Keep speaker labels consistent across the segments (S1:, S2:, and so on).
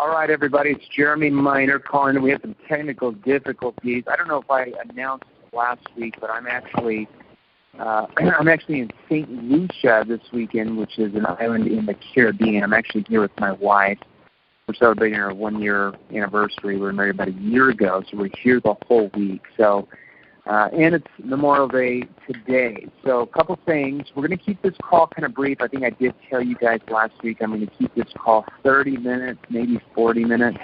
S1: All right, everybody, it's Jeremy Miner calling. We have some technical difficulties. I don't know if I announced last week, but I'm actually in St. Lucia this weekend, which is an island in the Caribbean. I'm actually here with my wife. We're celebrating our 1-year anniversary. We were married about a year ago, so we're here the whole week. So, and it's Memorial Day today. So a couple things. We're going to keep this call kind of brief. I think I did tell you guys last week I'm going to keep this call 30 minutes, maybe 40 minutes.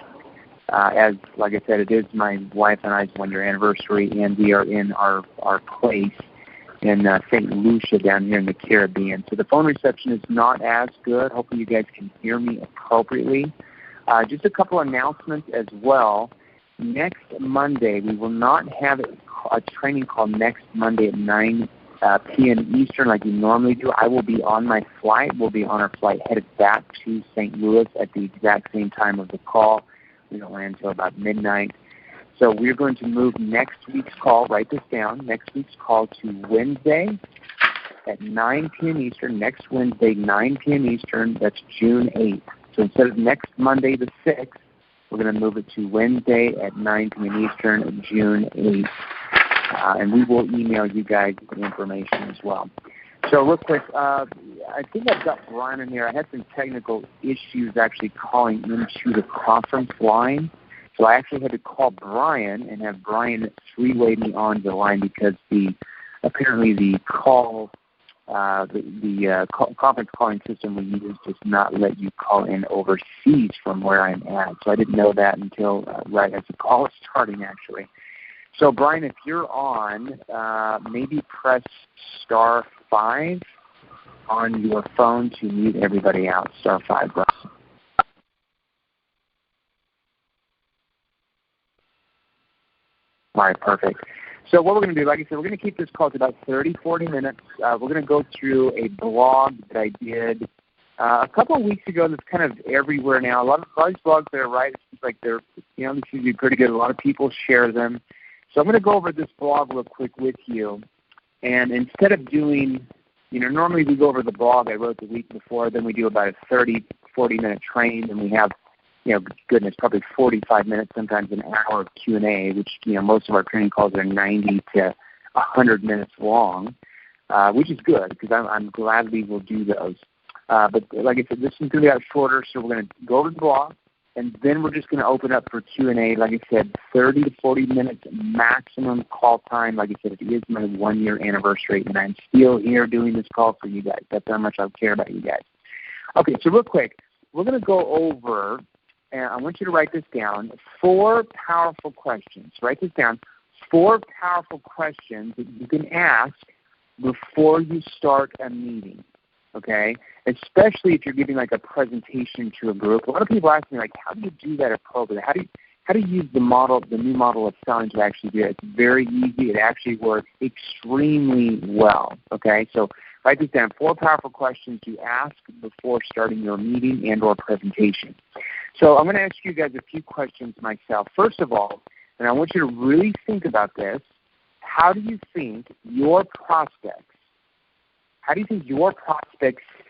S1: As, like I said, it is my wife and I's 1-year anniversary, and we are in our place in St. Lucia down here in the Caribbean. So the phone reception is not as good. Hopefully you guys can hear me appropriately. Just a couple announcements as well. Next Monday, we will not have a training call next Monday at 9 p.m. Eastern like we normally do. I will be on my flight. We'll be on our flight headed back to St. Louis at the exact same time of the call. We don't land until about midnight. So we're going to move next week's call, write this down, next week's call to Wednesday at 9 p.m. Eastern, next Wednesday, 9 p.m. Eastern. That's June 8th. So instead of next Monday the 6th, we're going to move it to Wednesday at 9 p.m. Eastern, June 8th. And we will email you guys the information as well. So real quick, I think I've got Brian in here. I had some technical issues actually calling into the conference line. So I actually had to call Brian and have Brian three-way me on the line because apparently the conference calling system we use does not let you call in overseas from where I'm at. So I didn't know that until right as the call was starting, actually. So, Brian, if you're on, maybe press star 5 on your phone to mute everybody out. Star 5, Brian. All right, perfect. So what we're going to do, like I said, we're going to keep this call to about 30, 40 minutes. We're going to go through a blog that I did a couple of weeks ago that's kind of everywhere now. A lot of these blogs that are right, it's like they're, this should be pretty good. A lot of people share them. So I'm going to go over this blog real quick with you. And instead of doing, normally we go over the blog I wrote the week before, then we do about a 30, 40-minute train, and we have goodness, probably 45 minutes, sometimes an hour of Q&A, which, most of our training calls are 90 to 100 minutes long, which is good because I'm glad we will do those. But like I said, this is going to be out shorter, so we're going to go over the blog, and then we're just going to open up for Q&A. Like I said, 30 to 40 minutes maximum call time. Like I said, it is my 1-year anniversary, and I'm still here doing this call for you guys. That's how much I care about you guys. Okay, so real quick, we're going to go over, and I want you to write this down, 4 powerful questions. Write this down, 4 powerful questions that you can ask before you start a meeting, okay? Especially if you're giving like a presentation to a group. A lot of people ask me, like, how do you do that appropriately? How do you use the new model of selling to actually do it? It's very easy. It actually works extremely well, okay? So write this down, 4 powerful questions you ask before starting your meeting and or presentation. So I'm going to ask you guys a few questions myself. First of all, and I want you to really think about this, how do you think your prospects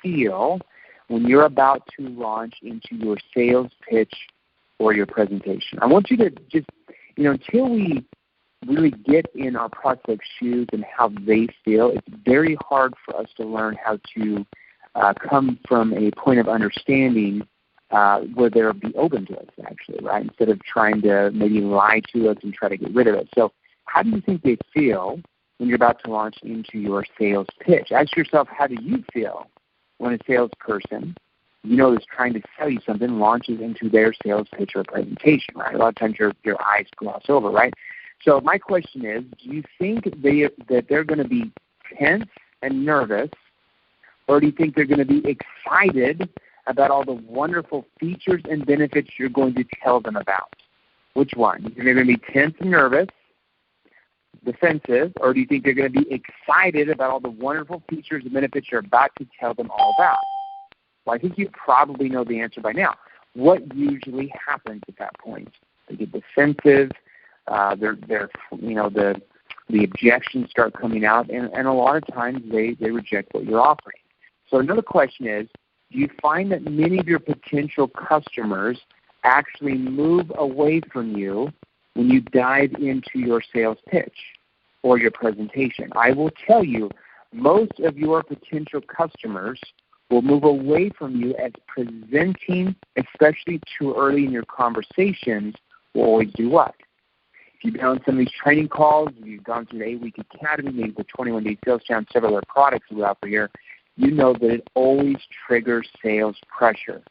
S1: feel when you're about to launch into your sales pitch or your presentation? I want you to just, until we really get in our prospect's shoes and how they feel, it's very hard for us to learn how to come from a point of understanding where they'll be open to us, actually, right, instead of trying to maybe lie to us and try to get rid of it. So how do you think they feel when you're about to launch into your sales pitch? Ask yourself, how do you feel when a salesperson, is trying to sell you something, launches into their sales pitch or presentation, right? A lot of times your eyes gloss over, right? So my question is, do you think that they're going to be tense and nervous, or do you think they're going to be excited about all the wonderful features and benefits you're going to tell them about? Which one? Do you think they're going to be tense and nervous, defensive, or do you think they're going to be excited about all the wonderful features and benefits you're about to tell them all about? Well, I think you probably know the answer by now. What usually happens at that point? They get defensive. The objections start coming out, and a lot of times they reject what you're offering. So another question is, do you find that many of your potential customers actually move away from you when you dive into your sales pitch or your presentation. I will tell you, most of your potential customers will move away from you as presenting, especially too early in your conversations, will always do what? If you've been on some of these training calls, you've gone through the 8-week academy, maybe the 21-day sales challenge, several other products we offer here, you know that it always triggers sales pressure.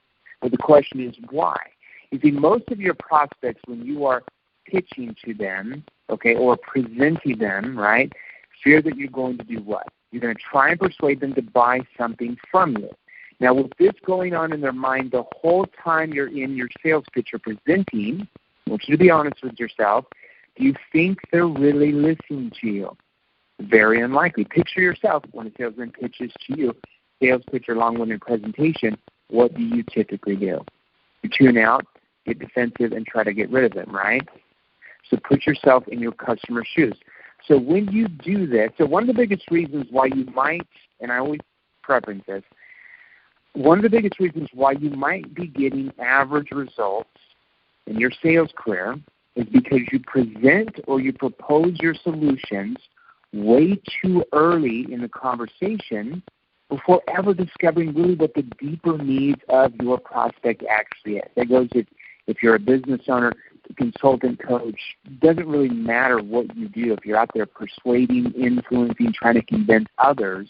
S1: But the question is why? You see, most of your prospects, when you are pitching to them, okay, or presenting them, right, fear that you're going to do what? You're going to try and persuade them to buy something from you. Now, with this going on in their mind the whole time you're in your sales pitch or presenting, I want you to be honest with yourself, do you think they're really listening to you? Very unlikely. Picture yourself when a salesman pitches to you, sales pitch or long-winded presentation, what do you typically do? You tune out, get defensive, and try to get rid of them, right? So put yourself in your customer's shoes. So when you do this, so one of the biggest reasons why you might, and I always preference this, one of the biggest reasons why you might be getting average results in your sales career is because you present or you propose your solutions way too early in the conversation before ever discovering really what the deeper needs of your prospect actually is. That goes if you're a business owner, consultant, coach, doesn't really matter what you do. If you're out there persuading, influencing, trying to convince others,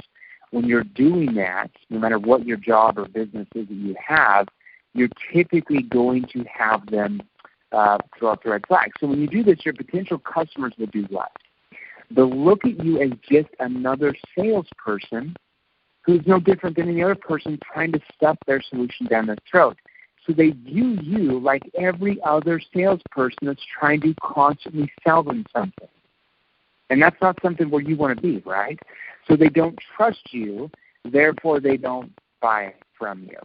S1: when you're doing that, no matter what your job or business is that you have, you're typically going to have them throw up the red flag. So when you do this, your potential customers will do what? They'll look at you as just another salesperson who's no different than any other person trying to stuff their solution down their throat. So they view you like every other salesperson that's trying to constantly sell them something. And that's not something where you want to be, right? So they don't trust you, therefore they don't buy from you,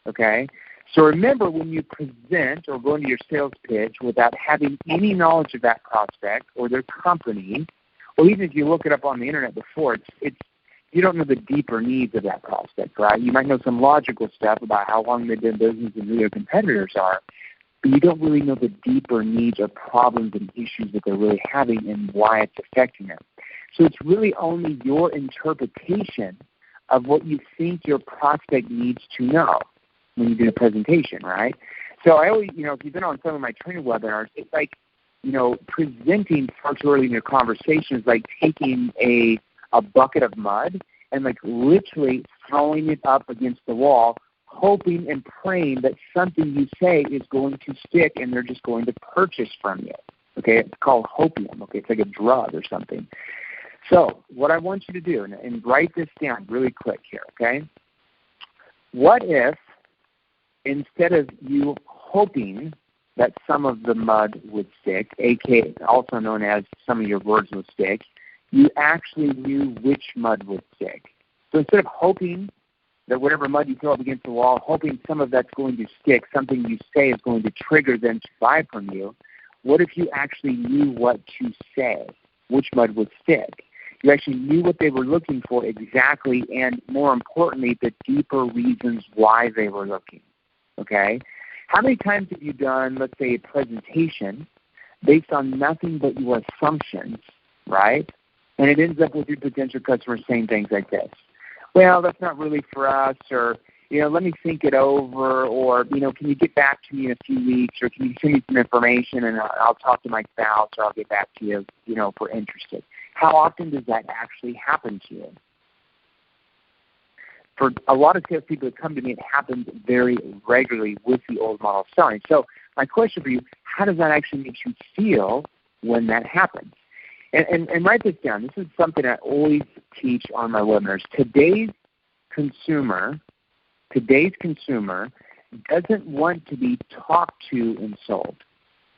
S1: okay? So remember, when you present or go into your sales pitch without having any knowledge of that prospect or their company, or even if you look it up on the internet before, you don't know the deeper needs of that prospect, right? You might know some logical stuff about how long they've been in business and who their competitors are, but you don't really know the deeper needs or problems and issues that they're really having and why it's affecting them. So it's really only your interpretation of what you think your prospect needs to know when you do a presentation, right? So I always, if you've been on some of my training webinars, it's like, presenting far too early in your conversation is like taking a bucket of mud and like literally throwing it up against the wall, hoping and praying that something you say is going to stick and they're just going to purchase from you. Okay, it's called hopium. Okay, it's like a drug or something. So what I want you to do, and write this down really quick here, okay? What if instead of you hoping that some of the mud would stick, aka also known as some of your words would stick, you actually knew which mud would stick. So instead of hoping that whatever mud you throw up against the wall, hoping some of that's going to stick, something you say is going to trigger them to buy from you, what if you actually knew what to say, which mud would stick? You actually knew what they were looking for exactly, and more importantly, the deeper reasons why they were looking, okay? How many times have you done, let's say, a presentation based on nothing but your assumptions, right? And it ends up with your potential customers saying things like this. Well, that's not really for us, or, let me think it over, or, can you get back to me in a few weeks, or can you send me some information and I'll talk to my spouse, or I'll get back to you, if we're interested. How often does that actually happen to you? For a lot of salespeople that come to me, it happens very regularly with the old model of selling. So my question for you, how does that actually make you feel when that happens? And write this down. This is something I always teach on my webinars. Today's consumer doesn't want to be talked to and sold.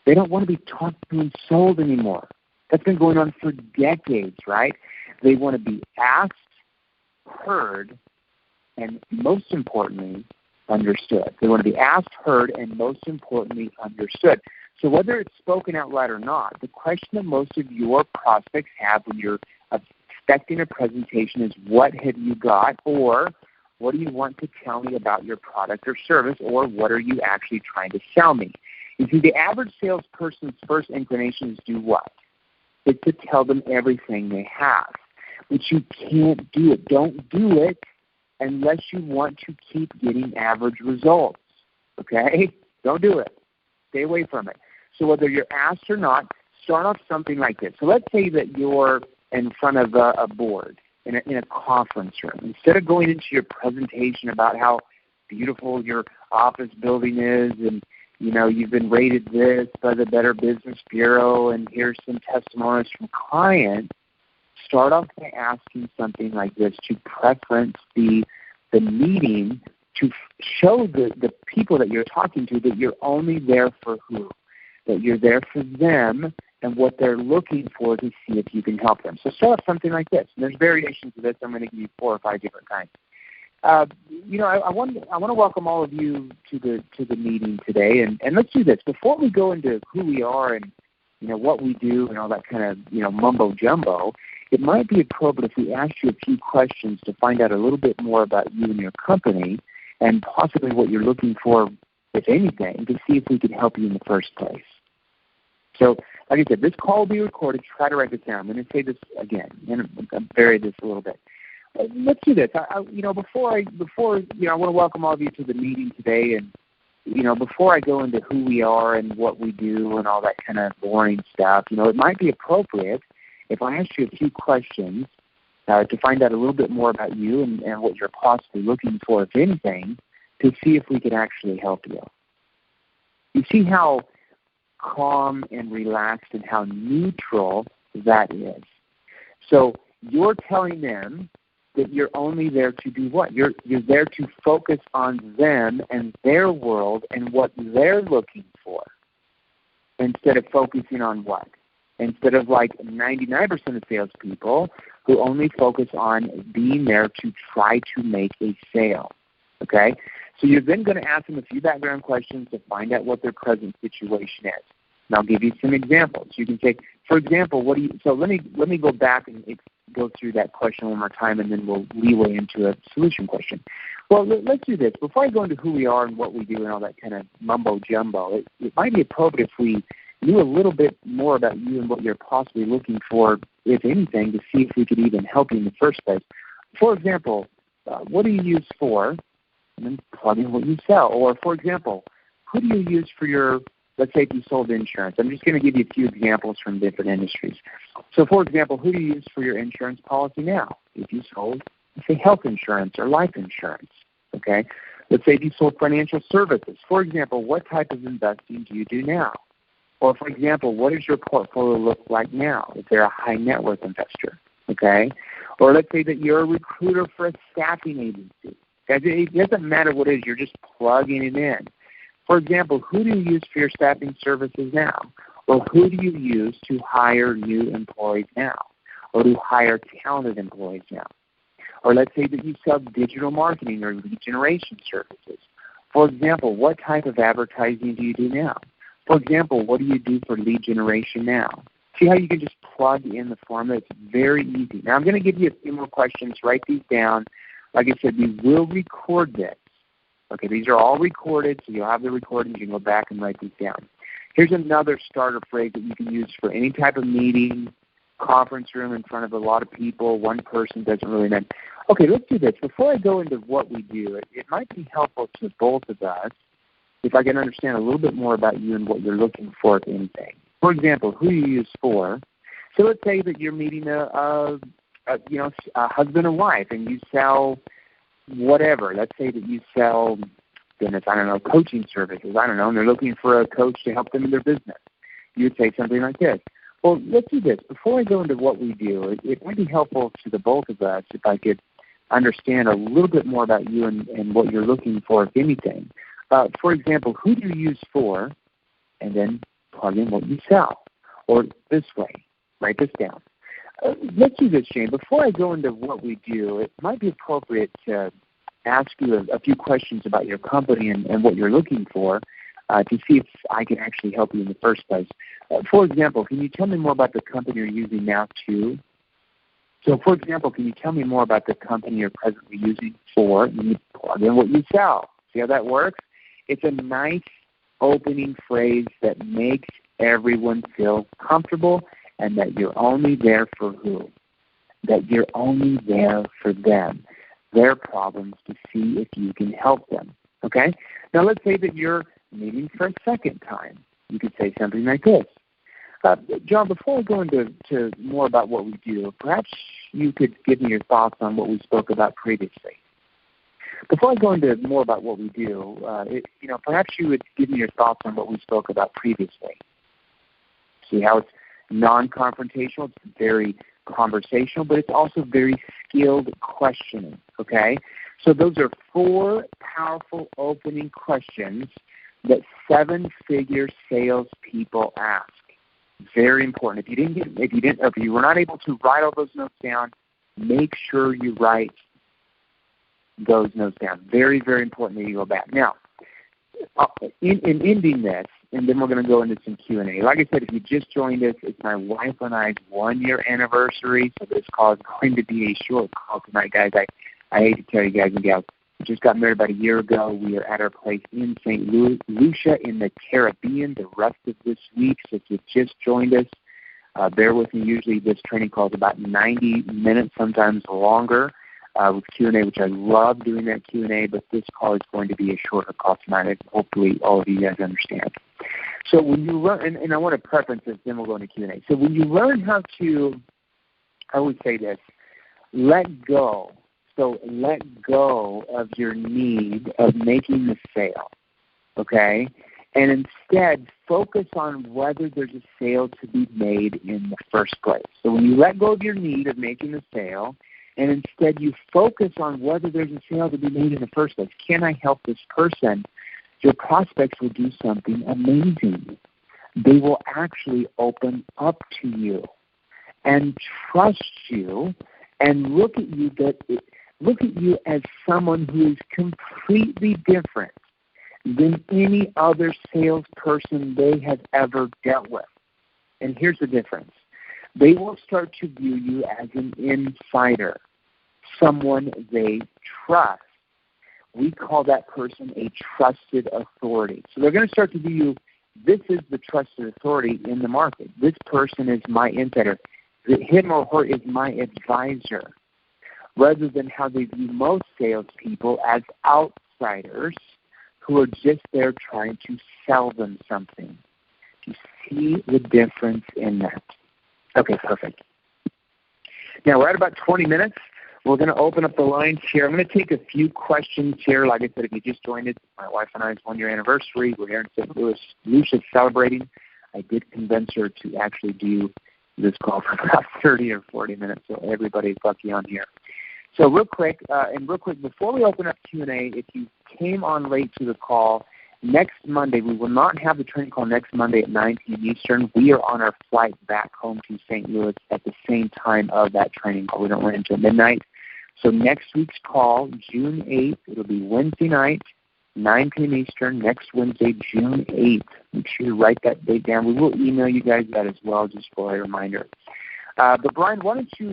S1: They don't want to be talked to and sold anymore. That's been going on for decades, right? They want to be asked, heard, and most importantly, understood. They want to be asked, heard, and most importantly, understood. So whether it's spoken out loud or not, the question that most of your prospects have when you're expecting a presentation is, what have you got, or What do you want to tell me about your product or service, or what are you actually trying to sell me? You see, the average salesperson's first inclination is to do what? It's to tell them everything they have. But you can't do it. Don't do it unless you want to keep getting average results. Okay? Don't do it. Stay away from it. So whether you're asked or not, start off something like this. So let's say that you're in front of a board in a conference room. Instead of going into your presentation about how beautiful your office building is and, you know, you've been rated this by the Better Business Bureau and here's some testimonies from clients, start off by asking something like this to preference the meeting, to show the people that you're talking to that you're only there for who, that you're there for them and what they're looking for to see if you can help them. So start off something like this. And there's variations of this. I'm going to give you 4 or 5 different kinds. I want to welcome all of you to the meeting today, and let's do this before we go into who we are and what we do and all that kind of mumbo jumbo. It might be appropriate if we ask you a few questions to find out a little bit more about you and your company, and possibly what you're looking for, if anything, to see if we can help you in the first place. So, like I said, this call will be recorded. Try to write this down. I'm going to say this again, and I'll vary this a little bit. Let's do this. I want to welcome all of you to the meeting today, and before I go into who we are and what we do and all that kind of boring stuff, it might be appropriate if I ask you a few questions to find out a little bit more about you and what you're possibly looking for, if anything, to see if we could actually help you. You see how calm and relaxed and how neutral that is. So you're telling them that you're only there to do what? You're there to focus on them and their world and what they're looking for, instead of focusing on what? Instead of like 99% of salespeople who only focus on being there to try to make a sale. Okay? So you're then going to ask them a few background questions to find out what their present situation is. And I'll give you some examples. You can say, for example, so let me go back and go through that question one more time, and then we'll leeway into a solution question. Well, let's do this. Before I go into who we are and what we do and all that kind of mumbo-jumbo, it might be appropriate if we knew a little bit more about you and what you're possibly looking for, if anything, to see if we could even help you in the first place. For example, what do you use for, and then plug in what you sell. Or, for example, who do you use for your, let's say if you sold insurance. I'm just going to give you a few examples from different industries. So, for example, who do you use for your insurance policy now? If you sold, let's say, health insurance or life insurance, okay? Let's say if you sold financial services. For example, what type of investing do you do now? Or, for example, what does your portfolio look like now if they're a high net worth investor, okay? Or let's say that you're a recruiter for a staffing agency. It doesn't matter what it is. You're just plugging it in. For example, who do you use for your staffing services now? Or who do you use to hire new employees now? Or to hire talented employees now? Or let's say that you sell digital marketing or lead generation services. For example, what type of advertising do you do now? For example, what do you do for lead generation now? See how you can just plug in the formula? It's very easy. Now I'm going to give you a few more questions. Write these down. Like I said, we will record this. Okay, these are all recorded, so you'll have the recording. You can go back and write these down. Here's another starter phrase that you can use for any type of meeting, conference room in front of a lot of people. One person doesn't really matter. Okay, let's do this. Before I go into what we do, it might be helpful to both of us if I can understand a little bit more about you and what you're looking for, if anything. For example, who you use for. So let's say that you're meeting a husband and wife, and you sell whatever. Let's say that you sell, coaching services. And they're looking for a coach to help them in their business. You would say something like this. Well, let's do this. Before I go into what we do, it might be helpful to the both of us if I could understand a little bit more about you and what you're looking for, if anything. For example, who do you use for, and then plug in what you sell. Or this way, write this down. Let's do this, Shane. Before I go into what we do, it might be appropriate to ask you a few questions about your company and what you're looking for to see if I can actually help you in the first place. For example, can you tell me more about the company you're using now, too? So, for example, can you tell me more about the company you're presently using for? You plug in what you sell. See how that works? It's a nice opening phrase that makes everyone feel comfortable and that you're only there for who? That you're only there for them, their problems, to see if you can help them. Okay? Now, let's say that you're meeting for a second time. You could say something like this. John, before we go into more about what we do, perhaps you could give me your thoughts on what we spoke about previously. Before I go into more about what we do, perhaps you would give me your thoughts on what we spoke about previously. See how it's non-confrontational, it's very conversational, but it's also very skilled questioning, okay? So those are 4 powerful opening questions that 7-figure salespeople ask. Very important. If you were not able to write all those notes down, make sure you write those notes down. Very, very important that you go back. Now, in ending this, and then we're going to go into some Q&A. Like I said, if you just joined us, it's my wife and I's 1-year anniversary, so this call is going to be a short call tonight, guys. I hate to tell you guys and gals, we just got married about a year ago. We are at our place in St. Lucia in the Caribbean the rest of this week. So if you just joined us, bear with me. Usually this training call is about 90 minutes, sometimes longer, with Q&A, which I love doing that Q&A, but this call is going to be a shorter call tonight. Hopefully all of you guys understand. So when you learn, and I want to preference this, then we'll go into Q&A. So when you learn how to, I would say this, let go. So let go of your need of making the sale, okay? And instead focus on whether there's a sale to be made in the first place. So when you let go of your need of making the sale, and instead you focus on whether there's a sale to be made in the first place, can I help this person? Your prospects will do something amazing. They will actually open up to you and trust you and look at you as someone who is completely different than any other salesperson they have ever dealt with. And here's the difference. They will start to view you as an insider, someone they trust. We call that person a trusted authority. So they're going to start to view you, this is the trusted authority in the market. This person is my insider. Him or her is my advisor. Rather than how they view most salespeople as outsiders who are just there trying to sell them something. Do you see the difference in that? Okay, perfect. Now we're at about 20 minutes. We're going to open up the lines here. I'm going to take a few questions here. Like I said, if you just joined us, my wife and I's 1-year anniversary. We're here in St. Louis. Lucia's celebrating. I did convince her to actually do this call for about 30 or 40 minutes, so everybody's lucky on here. So real quick, before we open up Q&A, if you came on late to the call, next Monday, we will not have the training call next Monday at 9 p.m. Eastern. We are on our flight back home to St. Louis at the same time of that training call. We don't run until midnight. So next week's call, June 8th, it'll be Wednesday night, 9 p.m. Eastern, next Wednesday, June 8th. Make sure you write that date down. We will email you guys that as well, just for a reminder. But Brian, why don't you,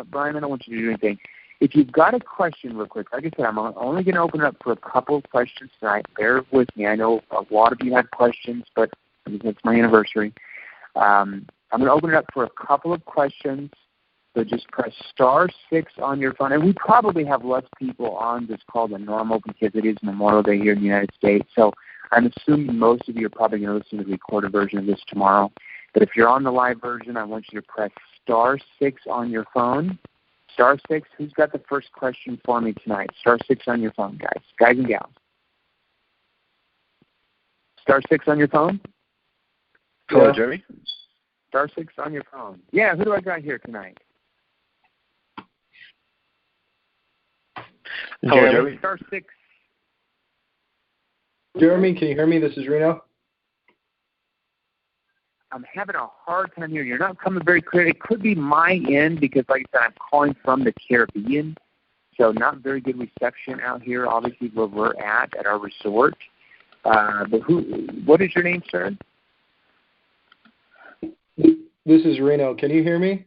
S1: Brian, I don't want you to do anything. If you've got a question real quick, like I said, I'm only going to open it up for a couple of questions tonight. Bear with me. I know a lot of you have questions, but it's my anniversary. I'm going to open it up for a couple of questions. So just press *6 on your phone. And we probably have less people on this call than normal because it is Memorial Day here in the United States. So I'm assuming most of you are probably going to listen to the recorded version of this tomorrow. But if you're on the live version, I want you to press *6 on your phone. *6. Who's got the first question for me tonight? *6 on your phone, guys and gals. *6 on your phone.
S2: Hello, Jeremy.
S1: *6 on your phone. Yeah, who do I got here tonight?
S2: Hello, Jeremy.
S1: *6.
S3: Jeremy, can you hear me? This is Reno.
S1: I'm having a hard time here. You're not coming very clear. It could be my end because, like I said, I'm calling from the Caribbean, so not very good reception out here, obviously, where we're at our resort. But what is your name, sir?
S3: This is Reno. Can you hear me?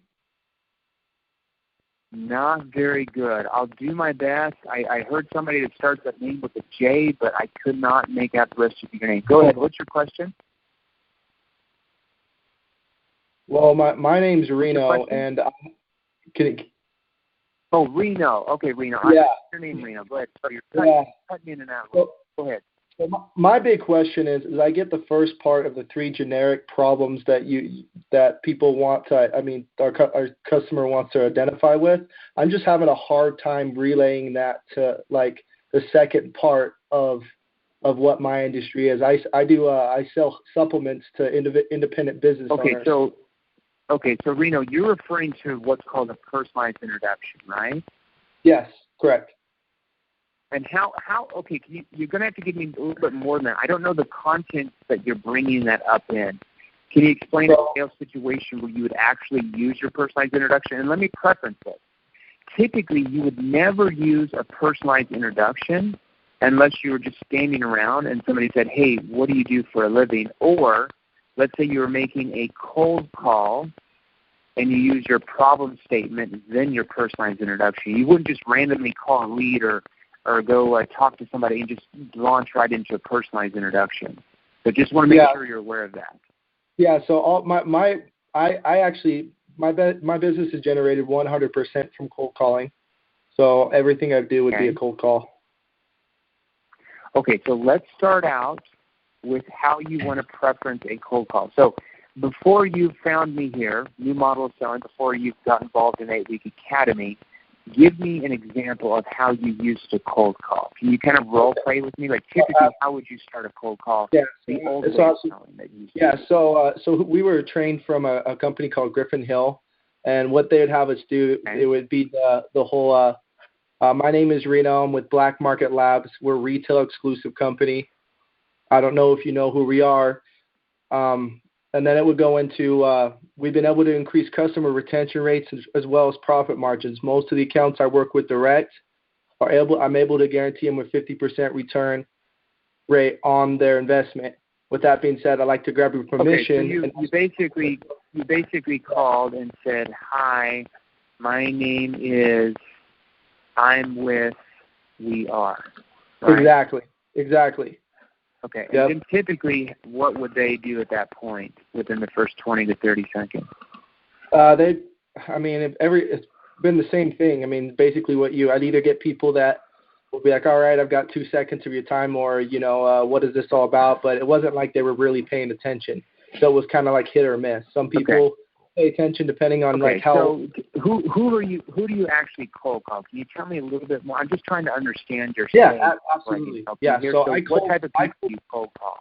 S1: Not very good. I'll do my best. I heard somebody that starts that name with a J, but I could not make out the rest of your name. Go ahead. What's your question?
S3: Well, my name's Reno, and
S1: Oh, Reno. Okay, Reno.
S3: Yeah.
S1: Your name, Reno. Go ahead. So you're cutting in and out.
S3: Well,
S1: Go ahead.
S3: So my big question is I get the first part of the 3 generic problems that people want to, our customer wants to identify with. I'm just having a hard time relaying that to like the second part of what my industry is. I sell supplements to independent business owners.
S1: Okay, so Reno, you're referring to what's called a personalized introduction, right?
S3: Yes, correct.
S1: And how? Okay, you're going to have to give me a little bit more than that. I don't know the content that you're bringing that up in. Can you explain a sales situation where you would actually use your personalized introduction? And let me preference it. Typically, you would never use a personalized introduction unless you were just standing around and somebody said, hey, what do you do for a living? Or let's say you were making a cold call and you use your problem statement, then your personalized introduction. You wouldn't just randomly call a lead or go talk to somebody and just launch right into a personalized introduction. So just want to make sure you're aware of that.
S3: Yeah. So my business is generated 100% from cold calling. So everything I do would be a cold call.
S1: Okay. So let's start out with how you want to preference a cold call. So before you found me here, New Model of Selling, before you got involved in 8-Week Academy, give me an example of how you used to cold call. Can you kind of role play with me? Like typically, how would you start a cold call?
S3: Yeah,
S1: the old way of selling that you used to do.
S3: So we were trained from a company called Griffin Hill, and what they would have us do, it would be the whole. My name is Reno. I'm with Black Market Labs. We're a retail exclusive company. I don't know if you know who we are. And then it would go into, we've been able to increase customer retention rates as well as profit margins. Most of the accounts I work with direct I'm able to guarantee them a 50% return rate on their investment. With that being said, I'd like to grab your permission.
S1: Okay, so you basically called and said, hi, my name is, I'm with, we are. Right?
S3: Exactly.
S1: Okay. Yep. And then typically, what would they do at that point within the first 20 to 30 seconds?
S3: It's been the same thing. I mean, basically I'd either get people that will be like, all right, I've got 2 seconds of your time, or, what is this all about? But it wasn't like they were really paying attention. So it was kind of like hit or miss. Some people pay attention depending on how.
S1: So who do you actually cold call? Can you tell me a little bit more? I'm just trying to understand your
S3: stage. Yeah, absolutely. Yeah. So
S1: what type of people do you cold call?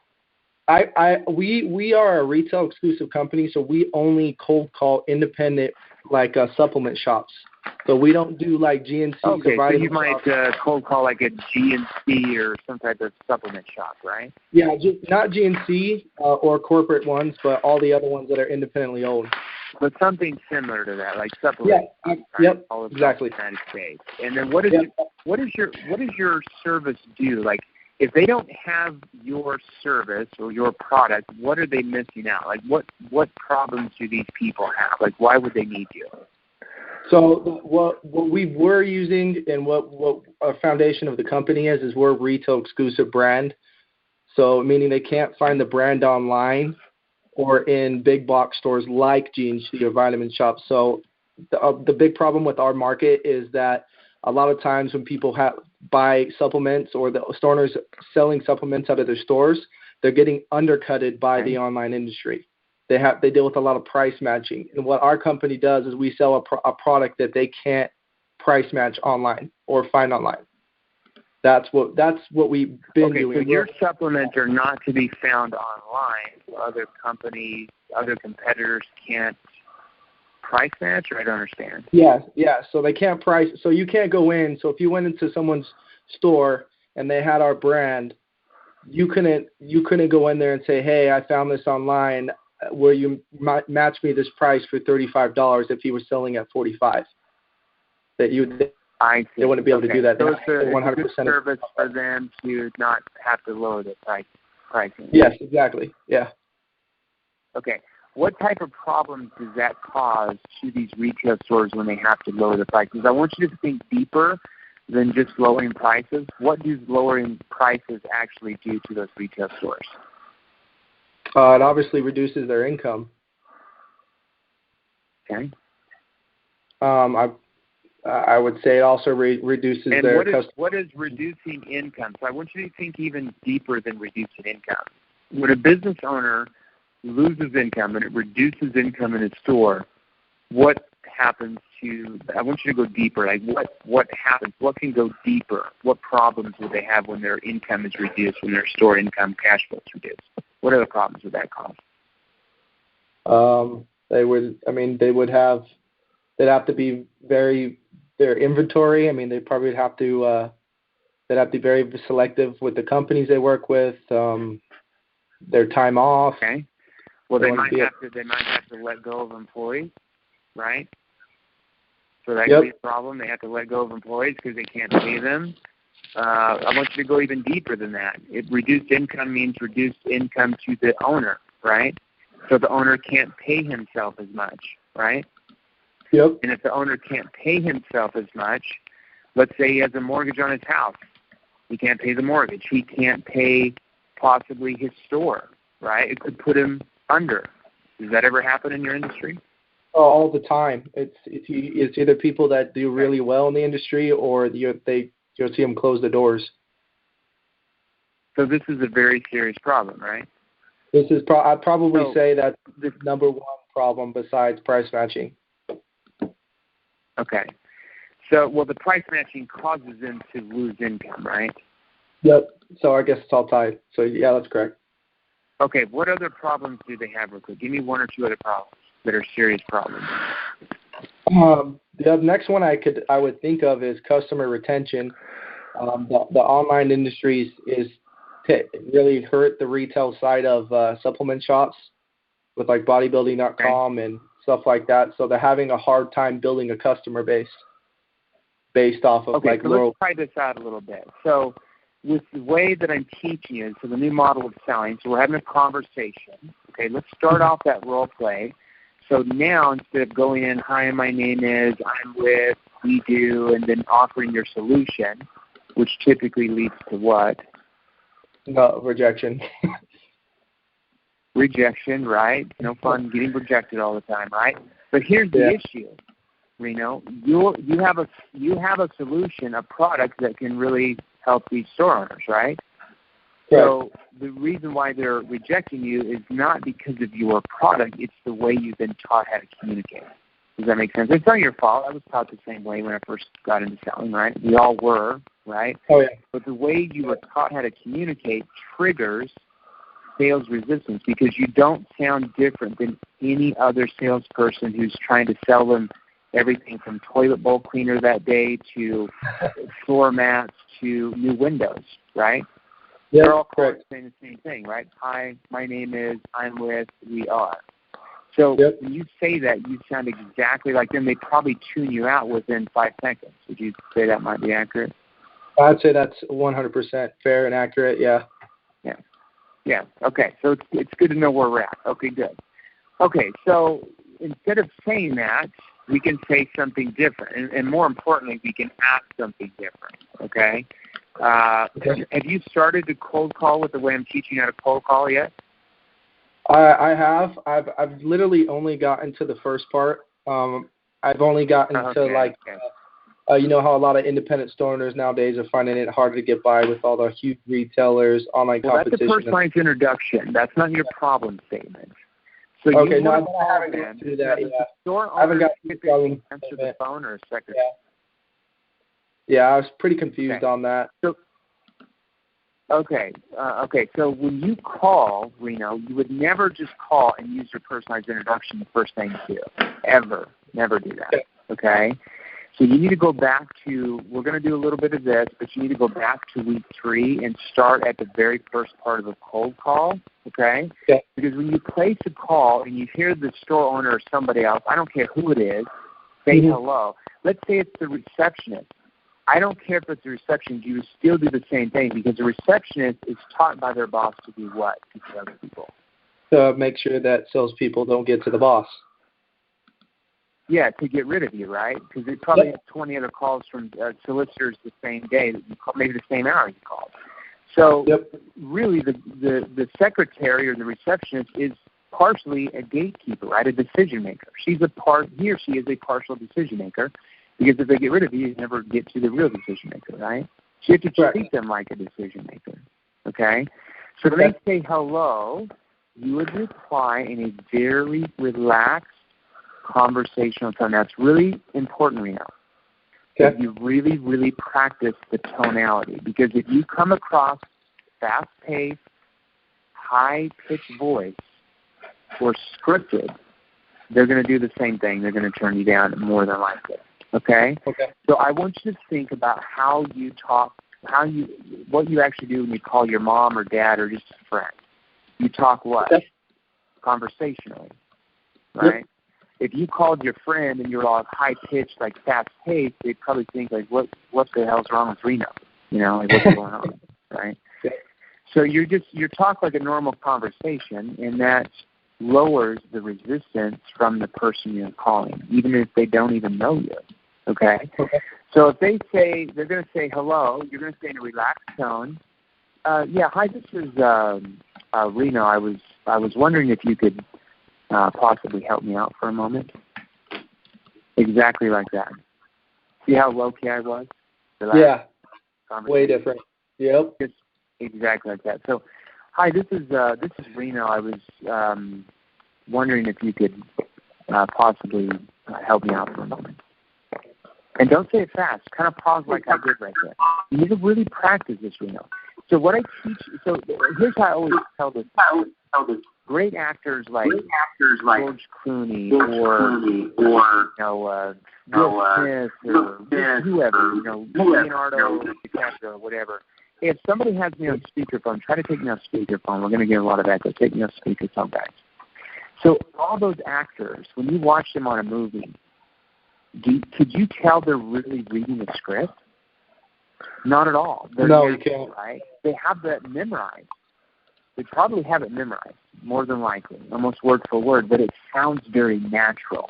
S3: We are a retail exclusive company, so we only cold call independent supplement shops. So we don't do like GNC.
S1: Okay, so you might cold call like a GNC or some type of supplement shop, right?
S3: Yeah, not GNC or corporate ones, but all the other ones that are independently owned.
S1: But something similar to that, like supplement.
S3: Yeah.
S1: Right?
S3: Yep.
S1: All across
S3: exactly.
S1: the United States. And then what does your service do? Like, if they don't have your service or your product, what are they missing out? Like, what problems do these people have? Like, why would they need you?
S3: So what we were using and what our foundation of the company is we're a retail exclusive brand. So meaning they can't find the brand online or in big box stores like GNC or Vitamin Shoppe. So the big problem with our market is that a lot of times when people buy supplements or the store owners selling supplements out of their stores, they're getting undercutted by the online industry. They deal with a lot of price matching. And what our company does is we sell a product that they can't price match online or find online. That's what we've been doing.
S1: So your supplements are not to be found online. So other companies, other competitors can't price match, or I don't understand.
S3: Yeah. So they can't price. So you can't go in. So if you went into someone's store and they had our brand, you couldn't go in there and say, hey, I found this online. Will you match me this price for $35 if he was selling at $45? That you.
S1: I see.
S3: They wouldn't be able to do that.
S1: So it's a good service for them to not have to lower the pricing.
S3: Yes, exactly. Yeah.
S1: Okay. what type of problems does that cause to these retail stores when they have to lower the prices? I want you to think deeper than just lowering prices. What does lowering prices actually do to those retail stores?
S3: It obviously reduces their income.
S1: Okay.
S3: I would say it also reduces
S1: and
S3: their
S1: what is reducing income? So I want you to think even deeper than reducing income. When a business owner loses income and it reduces income in his store, what happens to, I want you to go deeper. Like what happens? What can go deeper? What problems would they have when their income is reduced, when their store income, cash flow is reduced? What other problems would that cause?
S3: They'd have to be their inventory. I mean, they'd probably have to, they'd have to be very selective with the companies they work with, their time off.
S1: Okay. Well, they might have to let go of employees, right? So that could be a problem. They have to let go of employees because they can't pay them. I want you to go even deeper than that. Reduced income means reduced income to the owner, right? So the owner can't pay himself as much, right?
S3: Yep.
S1: And if the owner can't pay himself as much, let's say he has a mortgage on his house. He can't pay the mortgage. He can't pay possibly his store, right? It could put him under. Does that ever happen in your industry?
S3: Oh, all the time. It's either people that do really well in the industry or you'll see them close the doors.
S1: So this is a very serious problem, right?
S3: This is I'd probably say that's the number one problem besides price matching.
S1: Okay. So, well, the price matching causes them to lose income, right?
S3: Yep. So I guess it's all tied. So, yeah, that's correct.
S1: Okay. What other problems do they have real quick? Give me one or two other problems that are serious problems.
S3: The next one I would think of is customer retention. The online industries is really hurt the retail side of supplement shops with like bodybuilding.com and stuff like that. So they're having a hard time building a customer base based off of
S1: so let's try this out a little bit. So with the way that I'm teaching you, so the new model of selling, so we're having a conversation. Okay, let's start off that role play. So now instead of going in, hi, my name is, I'm with, we do, and then offering your solution, which typically leads to what?
S3: Rejection.
S1: Rejection, right? No fun getting rejected all the time, right? But here's the issue, Reno. You have a solution, a product that can really help these store owners, right? So the reason why they're rejecting you is not because of your product; it's the way you've been taught how to communicate. Does that make sense? It's not your fault. I was taught the same way when I first got into selling, right? We all were, right?
S3: Oh yeah.
S1: But the way you were taught how to communicate triggers sales resistance because you don't sound different than any other salesperson who's trying to sell them everything from toilet bowl cleaner that day to floor mats to new windows, right?
S3: Yeah,
S1: they're all
S3: correct.
S1: saying the same thing, right? Hi, my name is, I'm with, we are. So when you say that, you sound exactly like them. They probably tune you out within 5 seconds. Would you say that might be accurate?
S3: I'd say that's 100% fair and accurate, yeah.
S1: Yeah. Okay. So it's good to know where we're at. Okay, good. Okay, so instead of saying that, we can say something different, and more importantly, we can ask something different. Okay. Have you started to cold call with the way I'm teaching how to cold call yet?
S3: I have. I've literally only gotten to the first part. I've only gotten to you know how a lot of independent store owners nowadays are finding it harder to get by with all the huge retailers, online competition.
S1: That's a personalized introduction. That's not your problem statement. So
S3: I haven't
S1: gotten
S3: to that yet.
S1: I haven't got to
S3: answer
S1: the phone or a second.
S3: Yeah, I was pretty confused on that.
S1: So, so when you call, Reno, you would never just call and use your personalized introduction the first thing you do. Ever. Never do that. Okay? So you need to go back to, we're going to do a little bit of this, but you need to go back to week 3 and start at the very first part of a cold call, okay? Because when you place a call and you hear the store owner or somebody else, I don't care who it is, say hello. Let's say it's the receptionist. I don't care if it's the receptionist. You still do the same thing because the receptionist is taught by their boss to do what to other people?
S3: to make sure that salespeople don't get to the boss.
S1: Yeah, to get rid of you, right? Because they probably have 20 other calls from solicitors the same day that you call, maybe the same hour you called. So really the secretary or the receptionist is partially a gatekeeper, right? A decision maker. He or she is a partial decision maker, because if they get rid of you, you never get to the real decision maker, right? So you have to treat them like a decision maker, okay? So when they say hello, you would reply in a very relaxed, conversational tone. Now, it's really important, Reno, that you really, really practice the tonality, because if you come across fast-paced, high-pitched voice or scripted, they're going to do the same thing. They're going to turn you down more than likely. Okay? So I want you to think about how you talk, what you actually do when you call your mom or dad or just a friend. You talk what? Conversationally, right? If you called your friend and you're all high-pitched, like fast-paced, they'd probably think, like, what the hell's wrong with Reno? You know, like, what's going on, right? So you talk like a normal conversation, and that lowers the resistance from the person you're calling, even if they don't even know you, okay? So if they're going to say hello, you're going to say in a relaxed tone, hi, this is Reno. I was wondering if you could possibly help me out for a moment. Exactly like that. See how low-key I was?
S3: Yeah, way different. Yep.
S1: Just exactly like that. So, hi, this is Reno. I was wondering if you could possibly help me out for a moment. And don't say it fast. Kind of pause like I did right there. You need to really practice this, Reno. So what I teach. So here's how I always tell this. Great actors like George Clooney or Will Smith or whoever, Leonardo DiCaprio or whatever. If somebody has me on speakerphone, try to take me on speakerphone. We're going to get a lot of echo. Take me on speakerphone, guys. So all those actors, when you watch them on a movie, could you tell they're really reading a script? Not at all.
S3: No, you can't.
S1: Right? They have that memorized. They probably have it memorized, more than likely, almost word for word, but it sounds very natural.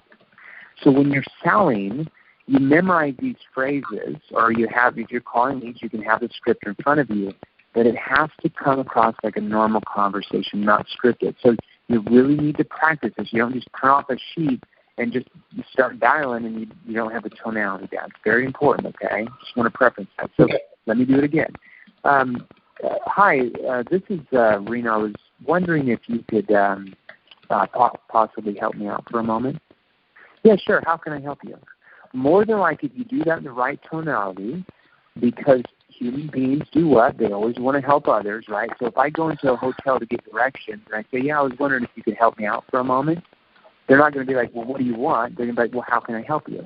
S1: So when you're selling, you memorize these phrases, or if you're calling leads, you can have the script in front of you, but it has to come across like a normal conversation, not scripted. So you really need to practice this. You don't just turn off a sheet and just start dialing and you don't have the tonality down. It's very important, okay? Just want to preference that. So let me do it again. Hi, this is Reno. I was wondering if you could possibly help me out for a moment. Yeah, sure. How can I help you? More than likely, if you do that in the right tonality, because human beings do what? They always want to help others, right? So if I go into a hotel to get directions and I say, I was wondering if you could help me out for a moment, they're not going to be like, well, what do you want? They're going to be like, well, how can I help you,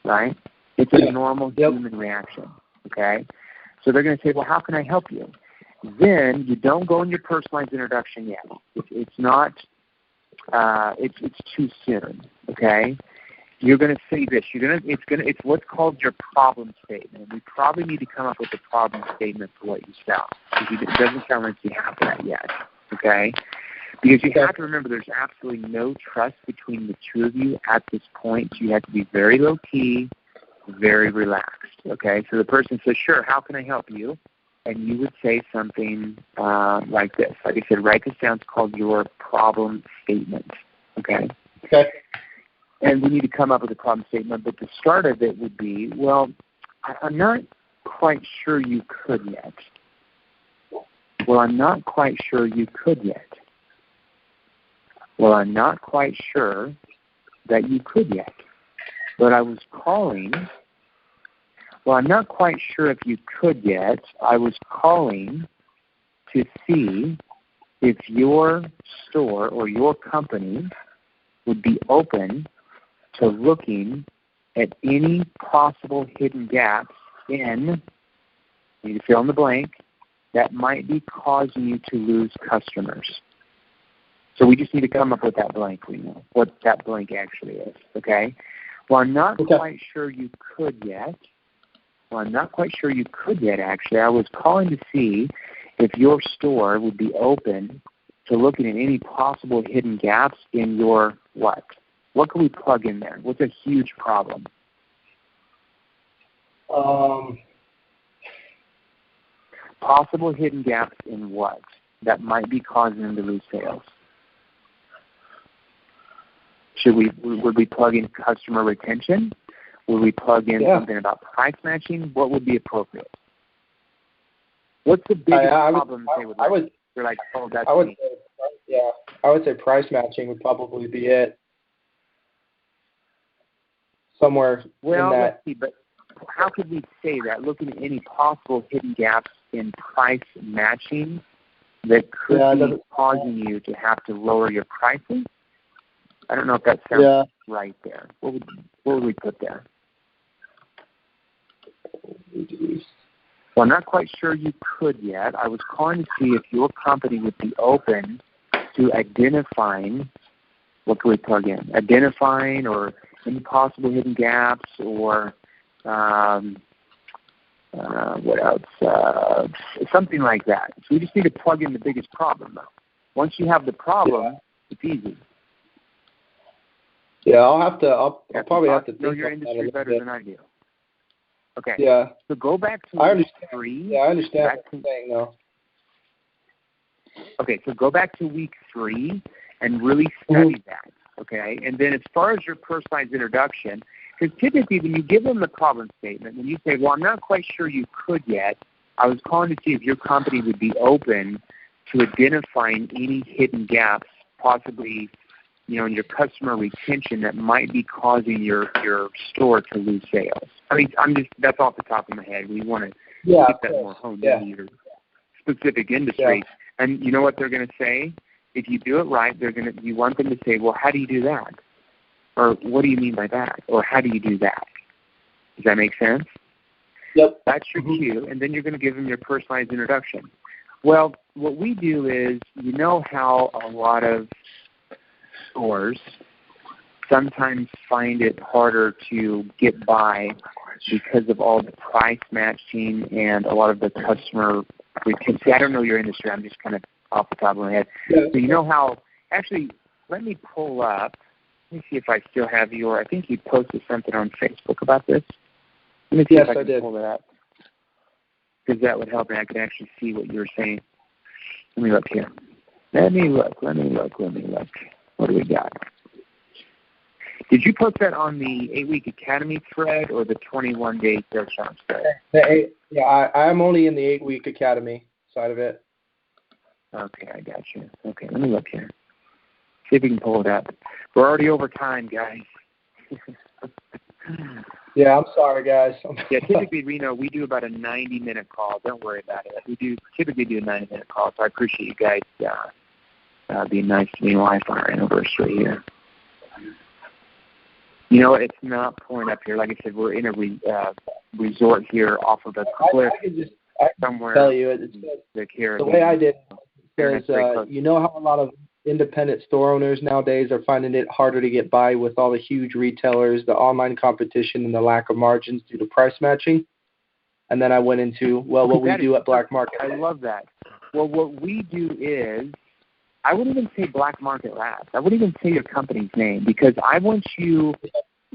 S1: right? It's a normal human reaction, okay? So they're going to say, well, how can I help you? Then you don't go in your personalized introduction yet. It's not. It's too soon. Okay. You're going to say this. It's what's called your problem statement. We probably need to come up with a problem statement for what you sell. It doesn't sound like you have that yet. Okay. Because you have to remember, there's absolutely no trust between the two of you at this point. So you have to be very low key, very relaxed. Okay. So the person says, "Sure. How can I help you?" And you would say something like this. Like I said, write this down. It's called your problem statement. Okay?
S3: Okay.
S1: And we need to come up with a problem statement. But the start of it would be, well, I'm not quite sure you could yet. Well, I'm not quite sure you could yet. Well, I'm not quite sure that you could yet. But I was calling. Well, I'm not quite sure if you could yet. I was calling to see if your store or your company would be open to looking at any possible hidden gaps in, you need to fill in the blank, that might be causing you to lose customers. So we just need to come up with that blank. We know what that blank actually is, okay? Well, I'm not quite sure you could yet. Well, I'm not quite sure you could yet, actually. I was calling to see if your store would be open to looking at any possible hidden gaps in your what? What can we plug in there? What's a huge problem? Possible hidden gaps in what that might be causing them to lose sales? Would we plug in customer retention? Would we plug in something about price matching? What would be appropriate? What's the biggest problem they would like? They're like, oh, that's me.
S3: I would say price matching would probably be it. Somewhere in that.
S1: Let's see, but how could we say that? Looking at any possible hidden gaps in price matching that could be causing you to have to lower your prices? I don't know if that sounds right there. What would we put there? Well, I'm not quite sure you could yet. I was calling to see if your company would be open to identifying, what can we plug in? Identifying or any possible hidden gaps or what else? Something like that. So we just need to plug in the biggest problem, though. Once you have the problem, it's easy.
S3: Yeah, I'll probably have to think
S1: know your industry better than I do. Okay.
S3: Yeah.
S1: So go back to week 3.
S3: Yeah, I understand what you're saying, though.
S1: Okay, so go back to week 3 and really study that, okay? And then as far as your personalized introduction, because typically when you give them the problem statement, when you say, well, I'm not quite sure you could yet, I was calling to see if your company would be open to identifying any hidden gaps, possibly, in your customer retention that might be causing your store to lose sales. I mean, that's off the top of my head. We want to get that more honed into your specific industry. Yeah. And you know what they're going to say? If you do it right, you want them to say, well, how do you do that? Or what do you mean by that? Or how do you do that? Does that make sense?
S3: Yep.
S1: That's your cue, and then you're going to give them your personalized introduction. Well, what we do is, how a lot of stores sometimes find it harder to get by because of all the price matching and a lot of the customer retention. I don't know your industry. I'm just kind of off the top of my head. Yeah. So how – actually, let me pull up. Let me see if I still have I think you posted something on Facebook about this. Let me see if I can pull it up. Because that would help me. I could actually see what you were saying. Let me look here. Let me look. What do we got? Did you post that on the 8-Week Academy thread or the 21-day sales challenge thread?
S3: I'm only in the 8-Week Academy side of it.
S1: Okay, I got you. Okay, let me look here. See if we can pull it up. We're already over time, guys.
S3: Yeah, I'm sorry, guys.
S1: Typically, Reno, we do about a 90-minute call. Don't worry about it. We typically do a 90-minute call, so I appreciate you guys being nice to me live on our anniversary here. It's not pulling up here. Like I said, we're in a resort here off of a cliff somewhere.
S3: Tell you, the way I did is, how a lot of independent store owners nowadays are finding it harder to get by with all the huge retailers, the online competition, and the lack of margins due to price matching. And then I went into, what we do at Black Market.
S1: I love that. Well, what we do is, I wouldn't even say Black Market Labs. I wouldn't even say your company's name, because I want you,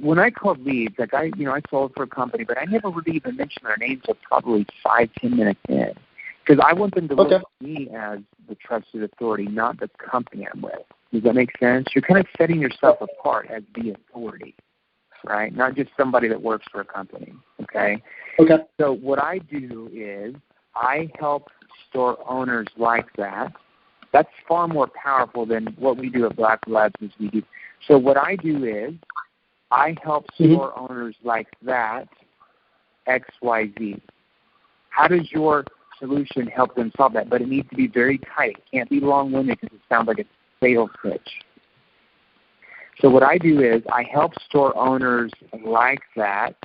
S1: when I called leads, like I sold for a company, but I never really even mentioned their name until probably 5-10 minutes in. Because I want them to look at me as the trusted authority, not the company I'm with. Does that make sense? You're kind of setting yourself apart as the authority, right? Not just somebody that works for a company, okay?
S3: Okay.
S1: So what I do is I help store owners like that. That's far more powerful than what we do at Black Labs is we do. So what I do is I help store owners like that, XYZ. How does your solution help them solve that? But it needs to be very tight. It can't be long-winded because it sounds like a sales pitch. So what I do is I help store owners like that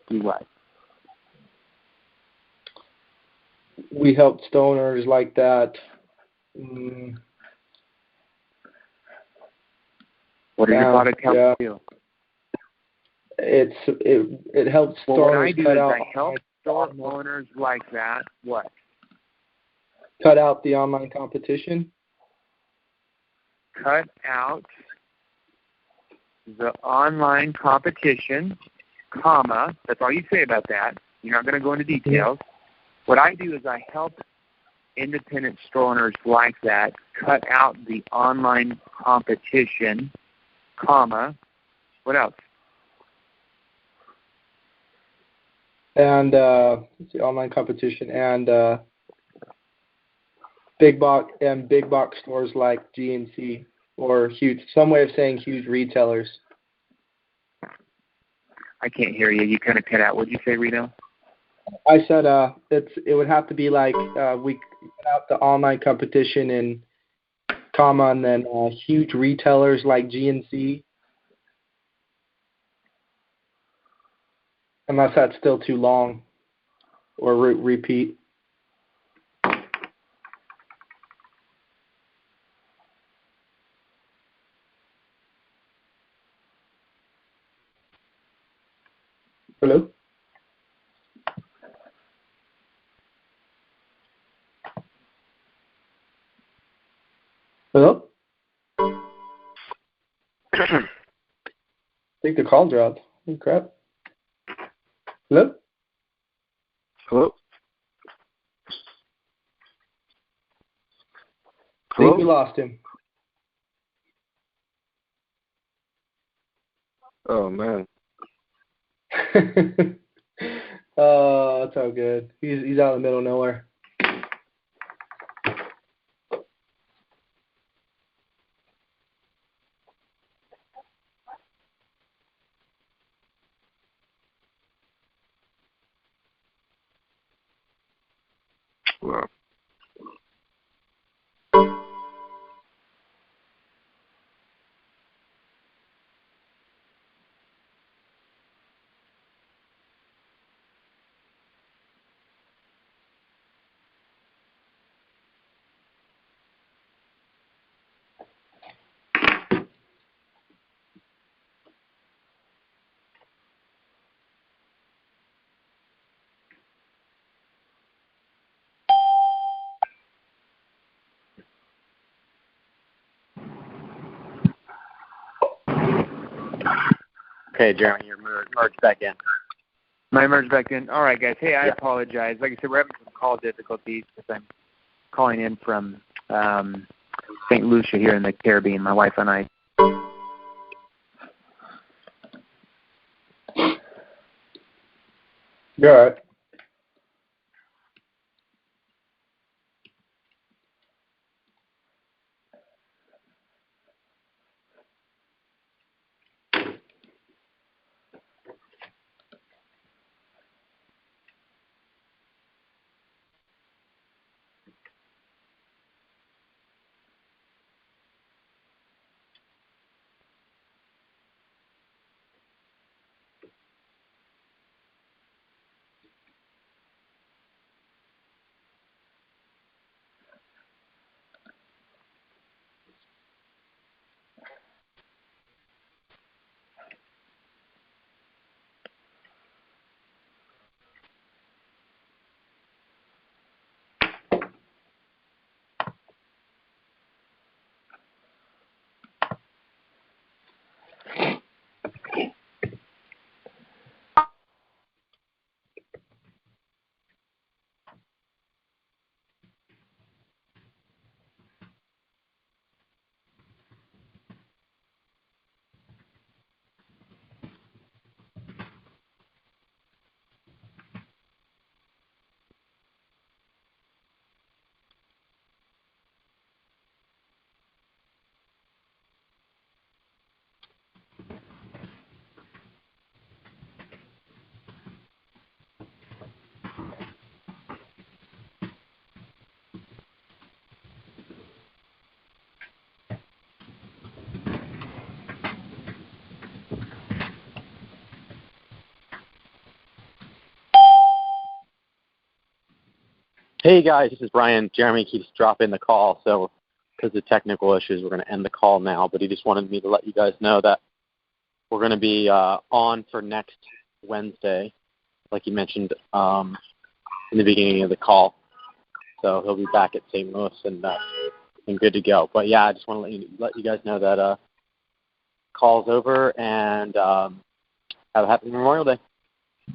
S1: do what?
S3: We help store owners like that.
S1: What does your product help you?
S3: It helps store owners cut out.
S1: I help store owners like that. What?
S3: Cut out the online competition.
S1: Cut out the online competition, comma. That's all you say about that. You're not going to go into details. What I do is I help independent store owners like that cut out the online competition, comma. What else?
S3: And let's see, online competition and big box stores like GNC or huge, some way of saying huge retailers.
S1: I can't hear you. You kind of cut out. What did you say, Reno?
S3: I said it would have to be like we cut out the online competition and comma and then huge retailers like GNC. Unless that's still too long, or repeat. Hello? Hello? I think the call dropped. Oh, crap. Hello?
S2: Hello?
S3: I think we lost him.
S2: Oh, man.
S3: Oh, that's all good. He's out in the middle of nowhere.
S2: Wow.
S4: Okay, Jeremy, you're merged back in.
S1: Am I merged back in? All right, guys. Hey, I apologize. Like I said, we're having some call difficulties because I'm calling in from St. Lucia here in the Caribbean, my wife and I.
S3: You're all right.
S4: Hey, guys, this is Brian. Jeremy keeps dropping the call, so because of technical issues, we're going to end the call now. But he just wanted me to let you guys know that we're going to be on for next Wednesday, like you mentioned in the beginning of the call. so he'll be back at St. Louis and good to go. But yeah, I just want to let you guys know that call's over, and have a happy Memorial Day.